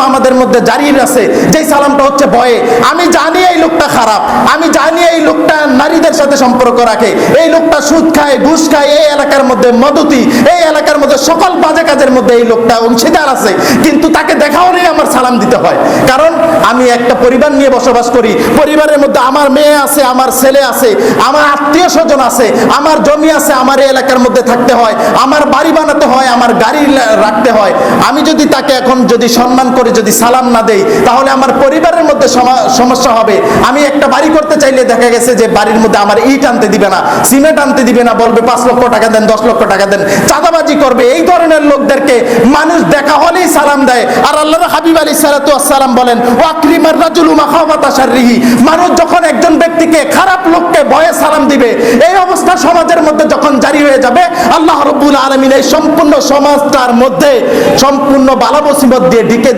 আমাদের মধ্যে জারি আছে, যেই সালামটা হচ্ছে ভয়ে। আমি জানি এই লোকটা খারাপ, আমি জানি এই লোকটা নারীদের সাথে সম্পর্ক রাখে, এই লোকটা সুদ খায়, ঘুষ খায়, এই এলাকার মধ্যে মদতি, এই এলাকার মধ্যে সকল বাজে কাজের মধ্যে এই লোকটা অংশীদার আছে, কিন্তু তাকে দেখা হলেই আমার সালাম দিতে হয়। কারণ আমি একটা পরিবার নিয়ে বসবাস করি, পরিবারের মধ্যে আমার মেয়ে আছে, আমার ছেলে আছে, আমার আত্মীয় স্বজন আছে, আমার জমি আছে, আমার এই এলাকার মধ্যে থাকতে হয়, আমার বাড়ি বানাতে হয়, আমার গাড়ি রাখতে হয়। আমি যদি তাকে এখন যদি সম্মান করে যদি সালাম না দেই, তাহলে আমার পরিবারের মধ্যে সমস্যা হবে। আমি একটা বাড়ি করতে চাইলে দেখা গেছে যে বাড়ির মধ্যে আমার ইট আনতে দিবে না, সিমেন্ট আনতে দিবে না, বলবে 5 লক্ষ টাকা দেন, 10 লক্ষ টাকা দেন, চাঁদাবাজি করবে। এই ধরনের লোকদেরকে মানুষ দেখা হলেই সালাম দেয়। আর আল্লাহর হাবিব আলাইহিস সালাতু ওয়াস সালাম বলেন, ওয়াকরিমার রাজুলু মাখাফাতা শাররিহি, মানুষ যখন একজন ব্যক্তিকে, খারাপ লোককে ভয়ে সালাম দিবে, এই অবস্থা সমাজের মধ্যে যখন জারি হয়ে যাবে, আল্লাহ রাব্বুল আলামিন এই সম্পূর্ণ সমাজটার মধ্যে সম্পূর্ণ বালা মুসিবত দিয়ে ঢেকে